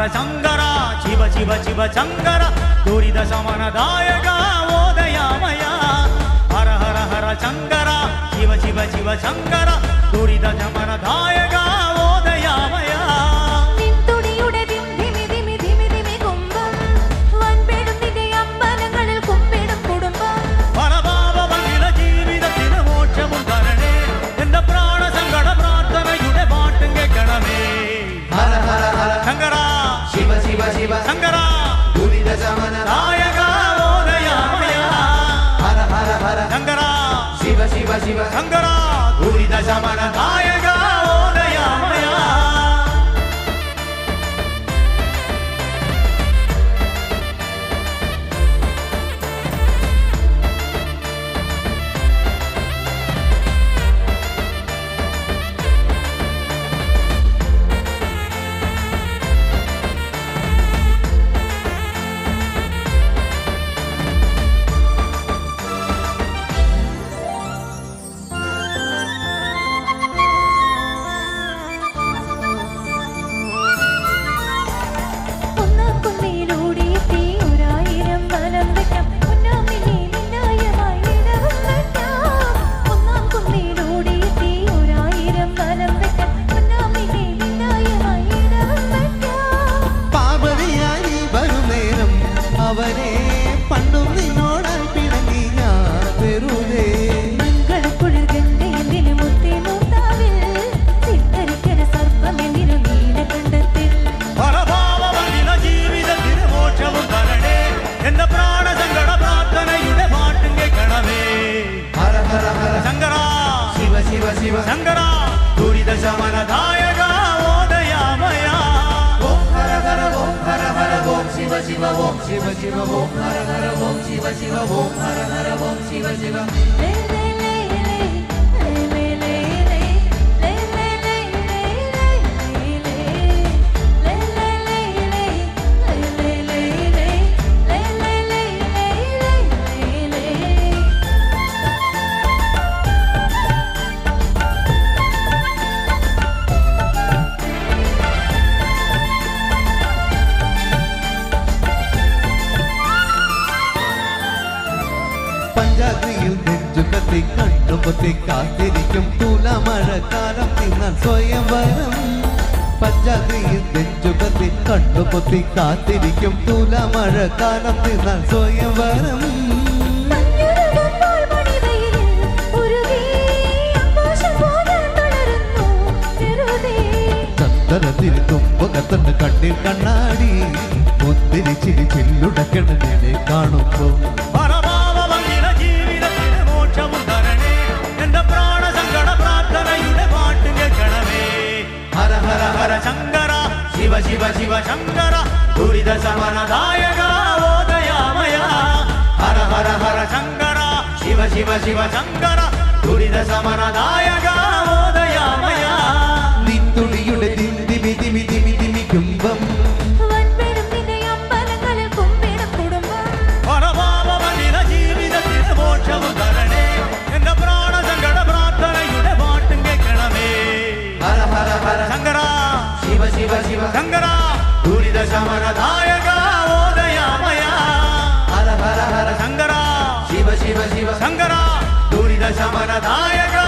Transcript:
ഹര ശങ്കര ശിവ ശിവ ശിവ ശങ്കര ദുരിത ശമനദായക ഓദയാമയ ഹര ഹര ഹര ശങ്കര ശിവ ശിവ ശിവ ശങ്കര ദുരിത ശമനദായക ഓദയാമയ ശങ്കര ദുരിത ശമനദായക ഓദയാമയ ഹര ഹര ഹര ശങ്കര ശിവ ശിവ ശിവ ശങ്കര ദുരിത ശമനദായക ഓദയാമയ ശങ്കര ദുരിത ശമനദായക ഓദയാമയ ഓം ഹര ഹര ഓം ഹര ഹര ഓം ശിവ ശിവ ഓം ശിവ ശിവ ഓം ഹര ഹര ഓം ശിവ ശിവ ഓം ഹര ഹര ഓം ശിവ ശിവ പഞ്ചാഗ്രിയിൽ നെഞ്ചുകത്തി കണ്ണുപൊത്തി കാത്തിരിക്കും തുലാമഴക്കാലം തിന്നാൽ സ്വയംവരം പഞ്ചാഗ്രിയിൽ നെഞ്ചുകത്തി കണ്ണുപൊത്തി കാത്തിരിക്കും തുലാമഴക്കാലം തിന്നാൽ സ്വയംവരം ചന്ദനത്തിന് തുമ്പകത്തന്ന് കണ്ണിൽ കണ്ണാടി ഒത്തിരി ചിരി ചില്ലുടക്കണനെ കാണുമ്പോ ഹര ഹര ഹര ശങ്കര ശിവ ശിവ ശിവ ശങ്കര ദുരിത ശമനദായക ഓദയാമയ ഹര ഹര ഹര ശങ്കര ശിവ ശിവ ശിവ ശങ്കര ദുരിത ശമനദായക ഓദയാമയ നിത്തുളിയുടെ ദിമി ദിമി ദിമി ദിമി കുംഭം ജീവിതത്തിന് മോക്ഷവും തരണേ എന്റെ പ്രാണ സങ്കട പ്രാർത്ഥനയുടെ പാട്ടും കേൾക്കണമേ ഹര ഹര ഹര ശങ്കര ശിവ ശിവ ശിവ ശങ്കര ദുരിത ശമനദായക ഓദയാമയ ഹര ഹര ഹര ശങ്കര ശിവ ശിവ ശിവ ശങ്കര ദുരിത ശമനദായക